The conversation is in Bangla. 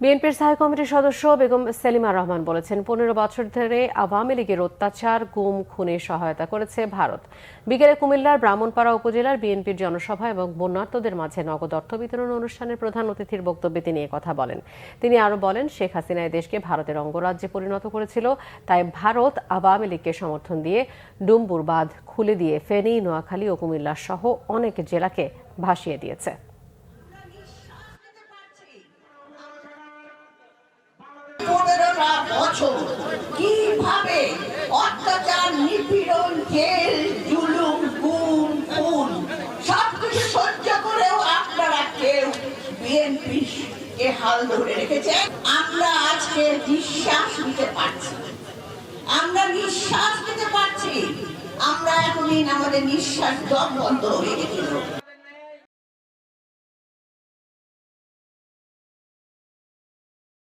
বিএনপির স্থায়ী কমিটির সদস্য বেগম সেলিমা রহমান বলেছেন, 15 বছর ধরে আওয়ামী লীগের অত্যাচার, গুম, খুনে সহায়তা করেছে ভারত। বিকেলে কুমিল্লার ব্রাহ্মণপাড়া উপজেলার বিএনপির জনসভা এবং বন্যার্তদের মাঝে নগদ অর্থ বিতরণ অনুষ্ঠানের প্রধান অতিথির বক্তব্যে তিনি কথা বলেন। তিনি আরও বলেন, শেখ হাসিনা দেশকে ভারতের অঙ্গরাজ্যে পরিণত করেছিল, তাই ভারত আওয়ামী লীগকে সমর্থন দিয়ে ডুম্বুর বাঁধ খুলে দিয়ে ফেনী, নোয়াখালী ও কুমিল্লা সহ অনেক জেলাকে ভাসিয়ে দিয়েছে। কিভাবে অত্যাচার, নিপীড়ন, জেল, জুলুম, গুম, খুন সবকিছু সহ্য করেও আপনারা কেউ বিএনপিকে হাল ধরে রেখেছে। আমরা আজকে নিঃশ্বাস নিতে পারছি, আমরা এতদিন আমাদের নিঃশ্বাস দম বন্ধ হয়ে গেছিল।